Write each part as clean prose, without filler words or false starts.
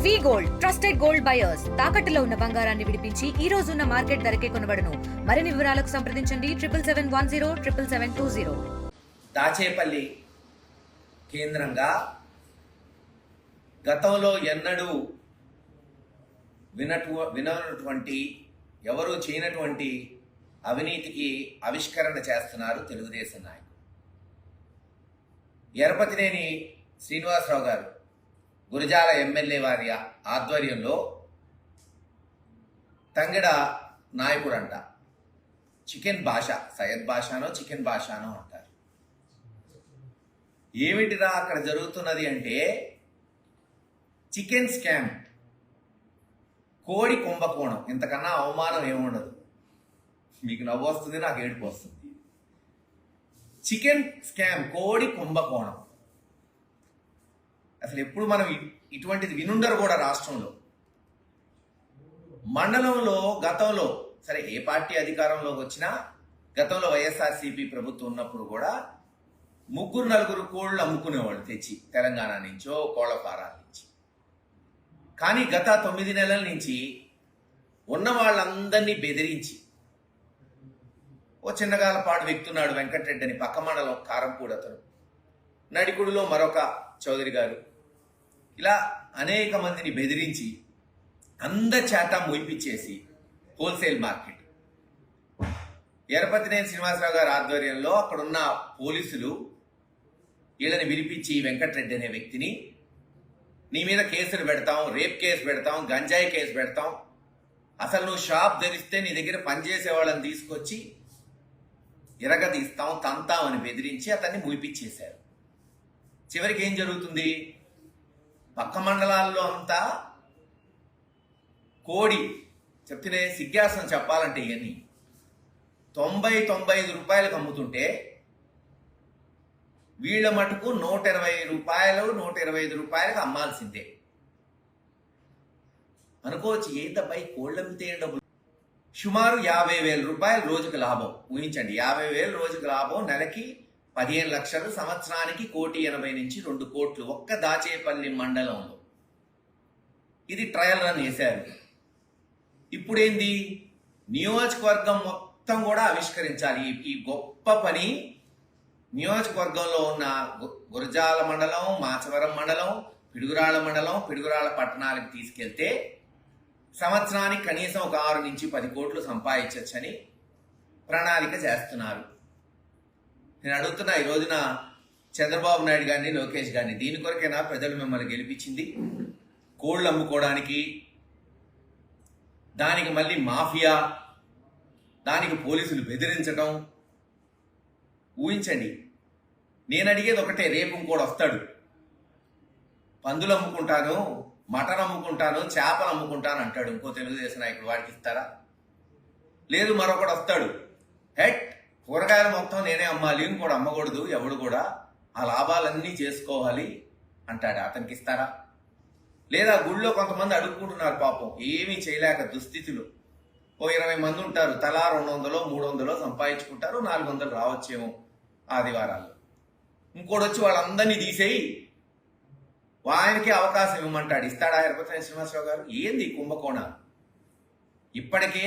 వి gold trusted gold buyers తాకట్టులో ఉన్న బంగారాన్ని విడిపించి ఈ రోజు ఉన్న మార్కెట్ ధరకే కొనబడును. మరిన్ని వివరాలకు సంప్రదించండి 7771077720. దాచేపల్లి కేంద్రంగా గతంలో ఎన్నడూ వినటువంటి ఎవరూ చేయనటువంటి అవినీతికి ఆవిష్కరణ చేస్తున్నారు తెలుగుదేశం నాయకులు. ఎరపతినేని శ్రీనివాసరావు గారు గురజాల ఎమ్మెల్యే వారి ఆధ్వర్యంలో తంగెడ నాయకుడంట చికెన్ భాష, సయ్యద్ భాషానో చికెన్ భాషానో అంటారు. ఏమిటిరా అక్కడ జరుగుతున్నది అంటే చికెన్ స్కామ్, కోడి కుంభకోణం. ఇంతకన్నా అవమానం ఏముండదు. మీకు నవ్వు వస్తుంది, నాకు ఏడుపు వస్తుంది. చికెన్ స్కామ్, కోడి కుంభకోణం. అసలు ఎప్పుడు మనం ఇటువంటిది వినుండరు కూడా రాష్ట్రంలో. మండలంలో గతంలో సరే ఏ పార్టీ అధికారంలోకి వచ్చినా గతంలో వైఎస్ఆర్సీపీ ప్రభుత్వం ఉన్నప్పుడు కూడా 3-4 కోళ్ళు అమ్ముకునేవాళ్ళు తెచ్చి తెలంగాణ నుంచో కోళ్ల ఫారాల నుంచి. కానీ గత 9 నెలల నుంచి ఉన్న వాళ్ళందరినీ బెదిరించి ఓ చిన్నగాలపాడు వ్యక్తున్నాడు వెంకటరెడ్డి అని పక్క మండలం కారంపూడి అతను, నడికుడిలో మరొక చౌదరి గారు, ఇలా అనేక మందిని బెదిరించి అందరి చేత మొయిపిచ్చేసి హోల్సేల్ మార్కెట్. ఎరపతినేని శ్రీనివాసరావు గారి ఆధ్వర్యంలో అక్కడున్న పోలీసులు వీళ్ళని విలిపించి వెంకటరెడ్డి అనే వ్యక్తిని నీ మీద కేసులు పెడతాం, రేప్ కేసు పెడతాం, గంజాయి కేసు పెడతాం, అసలు నువ్వు షాప్ ధరిస్తే నీ దగ్గర పనిచేసే వాళ్ళని తీసుకొచ్చి ఇరగదీస్తాం, తంతాం అని బెదిరించి అతన్ని ముయిపిచ్చేశారు. చివరికి ఏం జరుగుతుంది? పక్క మండలాల్లో అంతా కోడి చెప్తేనే సిగ్గాసం చెప్పాలంటే ఇవన్నీ 90-95 రూపాయలకు అమ్ముతుంటే వీళ్ళ మటుకు 120 రూపాయలు 125 రూపాయలకు అమ్మాల్సిందే. అనుకోవచ్చు ఏంటపై కోళ్ళు అమ్మితే డబ్బులు. సుమారు 50,000 రూపాయలు రోజుకు లాభం. ఊహించండి, 50,000 రోజుకు లాభం, నెలకి 15 లక్షలు, సంవత్సరానికి 1,80,00,000 నుంచి 2 కోట్లు ఒక్క దాచేపల్లి మండలంలో. ఇది ట్రయల్ రన్ చేశారు. ఇప్పుడేంది, నియోజకవర్గం మొత్తం కూడా ఆవిష్కరించాలి. ఈ గొప్ప పని నియోజకవర్గంలో ఉన్న గురజాల మండలం, మాచవరం మండలం, పిడుగురాళ్ళ మండలం, పిడుగురాళ్ళ పట్టణాలకు తీసుకెళ్తే సంవత్సరానికి కనీసం ఒక 6 నుంచి 10 కోట్లు సంపాదించవచ్చని ప్రణాళిక చేస్తున్నారు. నేను అడుగుతున్నా ఈ రోజున చంద్రబాబు నాయుడు గారిని, లోకేష్ గారిని, దీని కొరకైనా ప్రజలు మిమ్మల్ని గెలిపించింది? కోళ్ళు అమ్ముకోవడానికి, దానికి మళ్ళీ మాఫియా, దానికి పోలీసులు బెదిరించడం. ఊహించండి. నేను అడిగేది ఒకటే, రేపు ఇంకోటి వస్తాడు, పందులు అమ్ముకుంటాను, మటన్ అమ్ముకుంటాను, చేపలు అమ్ముకుంటాను అంటాడు ఇంకో తెలుగుదేశం నాయకుడు. వాడికి ఇస్తారా? లేదు, మరొకటి వస్తాడు, హెట్ కూరగాయలు మొత్తం నేనే అమ్మాలి, ఇంకోటి అమ్మకూడదు, ఎవడు కూడా ఆ లాభాలన్నీ చేసుకోవాలి అంటాడు. అతనికి ఇస్తారా? లేదా గుళ్ళో కొంతమంది అడుక్కుంటున్నారు పాపం, ఏమీ చేయలేక దుస్థితిలో. ఓ 20 మంది ఉంటారు, తలా 200 300 సంపాదించుకుంటారు, 400 రావచ్చేమో ఆదివారాల్లో. ఇంకోటి వచ్చి వాళ్ళందరినీ తీసేయి ఆయనకి అవకాశం ఇవ్వమంటాడు. ఇస్తాడా ఎరపతినేని శ్రీనివాసరావు గారు? ఏంది కుంభకోణాలు? ఇప్పటికే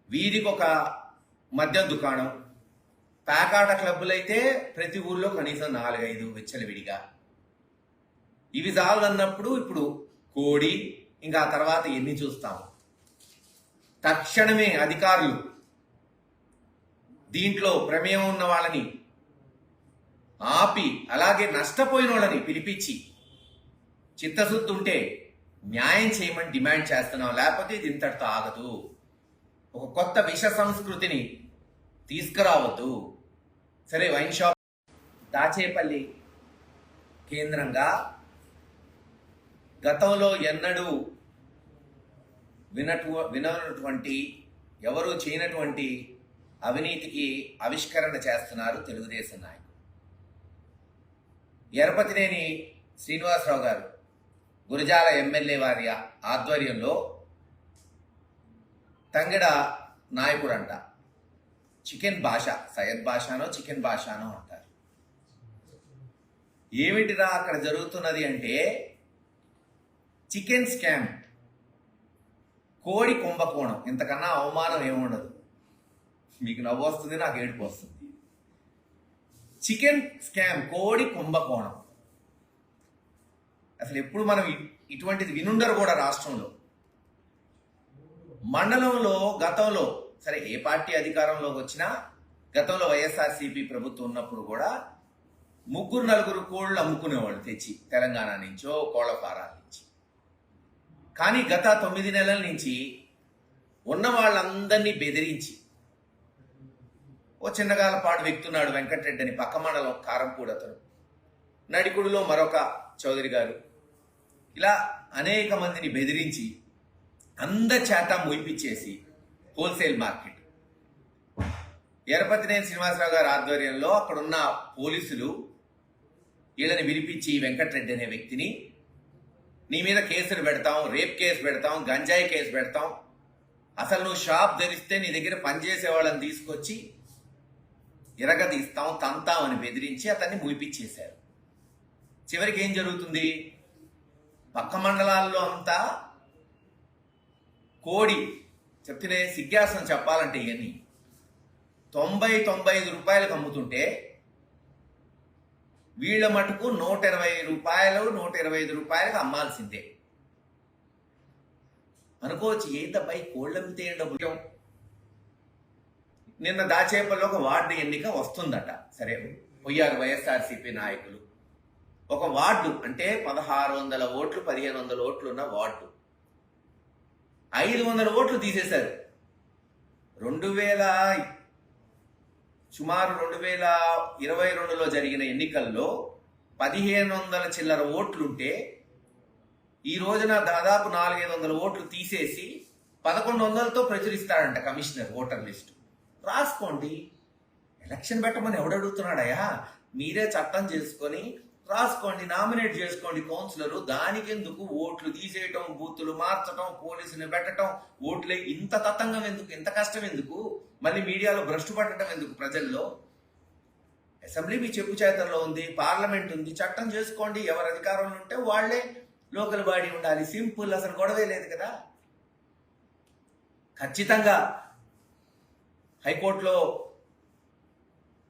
వీధికి ఒక మద్యం దుకాణం, పేకాట క్లబ్బులైతే ప్రతి ఊర్లో కనీసం 4-5 విచ్చలవిడిగా. ఇవి చాలన్నప్పుడు ఇప్పుడు కోడి, ఇంకా ఆ తర్వాత ఎన్ని చూస్తాము. తక్షణమే అధికారులు దీంట్లో ప్రమేయం ఉన్న వాళ్ళని ఆపి, అలాగే నష్టపోయిన వాళ్ళని పిలిపించి చిత్తశుద్ధి ఉంటే న్యాయం చేయమని డిమాండ్ చేస్తున్నాం. లేకపోతే ఇది ఇంతటితో ఆగదు. ఒక కొత్త విష సంస్కృతిని తీసుకురావద్దు. సరే, వైన్ షాప్ దాచేపల్లి కేంద్రంగా గతంలో ఎన్నడూ వినటువంటి ఎవరూ చేయనటువంటి అవినీతికి ఆవిష్కరణ చేస్తున్నారు తెలుగుదేశం నాయకులు. ఎరపతినేని శ్రీనివాసరావు గారు గురజాల ఎమ్మెల్యే వారి ఆధ్వర్యంలో తంగెడ నాయకుడంట చికెన్ భాష, సయ్యద్ భాషానో చికెన్ భాషానో అంటారు. ఏమిటిరా అక్కడ జరుగుతున్నది అంటే చికెన్ స్కామ్, కోడి కుంభకోణం, ఇంతకన్నా అవమానం ఏముండదు. మీకు నవ్వు వస్తుంది, నాకు ఏడుపు వస్తుంది. చికెన్ స్కామ్, కోడి కుంభకోణం, అసలు ఎప్పుడు మనం ఇటువంటిది వినుండరు కూడా రాష్ట్రంలో. మండలంలో గతంలో సరే ఏ పార్టీ అధికారంలోకి వచ్చినా, గతంలో వైఎస్ఆర్సీపీ ప్రభుత్వం ఉన్నప్పుడు కూడా 3-4 కోళ్ళు అమ్ముకునేవాళ్ళు తెచ్చి తెలంగాణ నుంచో కోళ్ల ఫారాల నుంచి. కానీ గత 9 నెలల నుంచి ఉన్న వాళ్ళందరినీ బెదిరించి, ఓ చిన్నగాలపాడు వ్యక్తి ఉన్నాడు వెంకటరెడ్డి అని, పక్క మండలం కారంపూడి అతను, నడికుడిలో మరొక చౌదరి గారు, ఇలా అనేక మందిని బెదిరించి అందరి చేత మొయిపిచ్చేసి హోల్సేల్ మార్కెట్. ఎరపతినేని శ్రీనివాసరావు గారి ఆధ్వర్యంలో అక్కడున్న పోలీసులు వీళ్ళని విలిపించి, వెంకటరెడ్డి అనే వ్యక్తిని, నీ మీద కేసులు పెడతాం, రేప్ కేసు పెడతాం, గంజాయి కేసు పెడతాం, అసలు నువ్వు షాప్ ధరిస్తే నీ దగ్గర పనిచేసే వాళ్ళని తీసుకొచ్చి ఇరగదీస్తాం, తంతాం అని బెదిరించి అతన్ని ముయిపిచ్చేశారు. చివరికి ఏం జరుగుతుంది? పక్క మండలాల్లో అంతా కోడి చెప్తేనే సిగ్గాసనం చెప్పాలంటే ఇవన్నీ 90-95 రూపాయలకు అమ్ముతుంటే వీళ్ళ మటుకు 120 రూపాయలు 125 రూపాయలకు అమ్మాల్సిందే. అనుకోవచ్చు ఏంటపై కోళ్ళమ్మితే డబ్బులు. నిన్న దాచేపల్లో ఒక వార్డు ఎన్నిక వస్తుందట. సరే పోయారు వైఎస్ఆర్సీపీ నాయకులు. ఒక వార్డు అంటే 1600 ఓట్లు 1500 ఓట్లు ఉన్న వార్డు 500 ఓట్లు తీసేశారు. సుమారు 2022లో జరిగిన ఎన్నికల్లో 1500 చిల్లర ఓట్లుంటే ఈ రోజున దాదాపు 400-500 ఓట్లు తీసేసి 1100తో ప్రచురిస్తాడంట కమిషనర్ ఓటర్ లిస్టు. రాసుకోండి. ఎలక్షన్ పెట్టమని ఎవడడుగుతున్నాడయా? మీరే చట్టం చేసుకొని రాసుకోండి, నామినేట్ చేసుకోండి కౌన్సిలరు. దానికెందుకు ఓట్లు తీసేయటం, బూతులు మార్చటం, పోలీసుని పెట్టడం, ఓట్లే ఇంత తతంగం ఎందుకు, ఇంత కష్టం ఎందుకు? మళ్ళీ మీడియాలో భ్రష్టు పట్టడం ఎందుకు ప్రజల్లో? అసెంబ్లీ మీ చెప్పు చేతల్లో ఉంది, పార్లమెంట్ ఉంది, చట్టం చేసుకోండి. ఎవరు అధికారంలో ఉంటే వాళ్లే లోకల్ బాడీ ఉండాలి. సింపుల్, అసలు గొడవే లేదు కదా. ఖచ్చితంగా హైకోర్టులో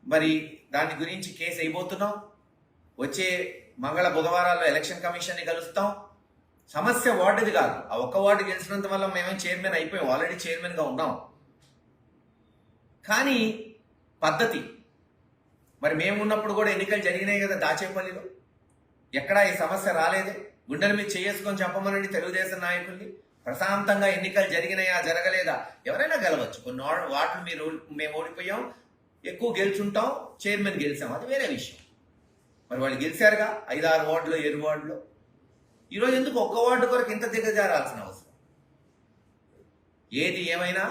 మరి దాని గురించి కేసు అయిపోతున్నాం. వచ్చే మంగళ బుధవారాల్లో ఎలక్షన్ కమిషన్ని కలుస్తాం. సమస్య వార్డుది కాదు. ఆ ఒక్క వార్డు గెలిచినంత వల్ల మేమేం చైర్మన్ అయిపోయాం, ఆల్రెడీ చైర్మన్గా ఉన్నాం. కానీ పద్ధతి మరి మేము ఉన్నప్పుడు కూడా ఎన్నికలు జరిగినాయి కదా దాచేపల్లిలో. ఎక్కడా ఈ సమస్య రాలేదే. గుండెల మీద చేసుకొని చెప్పమనండి తెలుగుదేశం నాయకుల్ని. ప్రశాంతంగా ఎన్నికలు జరిగినాయా జరగలేదా? ఎవరైనా గెలవచ్చు. కొన్ని వార్డులు మేము ఓడిపోయాం, ఎక్కువ గెలుచుంటాం, చైర్మన్ గెలిచాం, అది వేరే విషయం. మరి వాళ్ళు గెలిచారుగా 5-6 వార్డులో 7 వార్డులో. ఈరోజు ఎందుకు ఒక్క వార్డు కొరకు ఇంత దిగజారాల్సిన అవసరం? ఏది ఏమైనా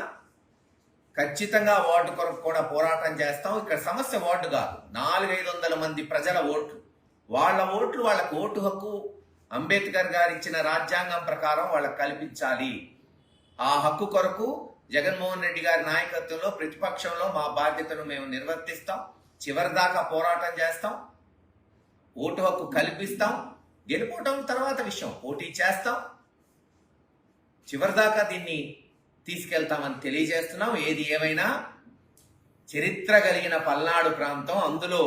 ఖచ్చితంగా వార్డు కొరకు కూడా పోరాటం చేస్తాం. ఇక్కడ సమస్య వార్డు కాదు, 400-500 మంది ప్రజల ఓట్లు. వాళ్ళ ఓట్లు, వాళ్ళకు ఓటు హక్కు అంబేద్కర్ గారు ఇచ్చిన రాజ్యాంగం ప్రకారం వాళ్ళకు కల్పించాలి. ఆ హక్కు కొరకు జగన్మోహన్ రెడ్డి గారి నాయకత్వంలో ప్రతిపక్షంలో మా బాధ్యతను మేము నిర్వర్తిస్తాం. చివరిదాకా పోరాటం చేస్తాం, ఓటు హక్కు కల్పిస్తాం. గెలుపోవటం తర్వాత విషయం, పోటీ చేస్తాం, చివరిదాకా దీన్ని తీసుకెళ్తామని తెలియజేస్తున్నాం. ఏది ఏమైనా చరిత్ర కలిగిన పల్నాడు ప్రాంతం, అందులో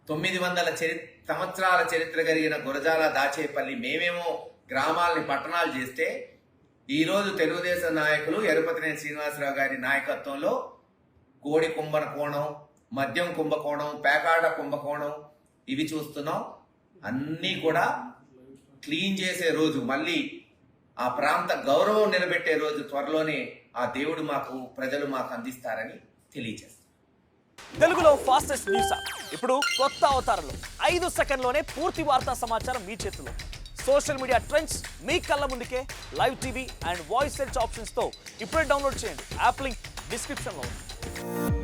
900 సంవత్సరాల చరిత్ర కలిగిన గురజాల దాచేపల్లి, మేమేమో గ్రామాలని పట్టణాలు చేస్తే ఈరోజు తెలుగుదేశం నాయకులు ఎరపతినేని శ్రీనివాసరావు గారి నాయకత్వంలో కోడి కుంభకోణం, మద్యం కుంభకోణం, పేకాట కుంభకోణం ఇవి చూస్తున్నాం. అన్నీ కూడా క్లీన్ చేసే రోజు, మళ్ళీ ఆ ప్రాంత గౌరవం నిలబెట్టే రోజు త్వరలోనే ఆ దేవుడు మాకు, ప్రజలు మాకు అందిస్తారని తెలియజేస్తారు. తెలుగులో ఫాస్టెస్ట్ న్యూస్ ఇప్పుడు కొత్త అవతారంలో 5 సెకండ్లోనే పూర్తి వార్తా సమాచారం మీ చేతిలో. సోషల్ మీడియా ట్రెండ్స్ మీ కళ్ళ ముందుకే live TV and voice search ఆప్షన్స్తో ఇప్పుడే డౌన్లోడ్ చేయండి. యాప్ లింక్ డిస్క్రిప్షన్లో ఉంది.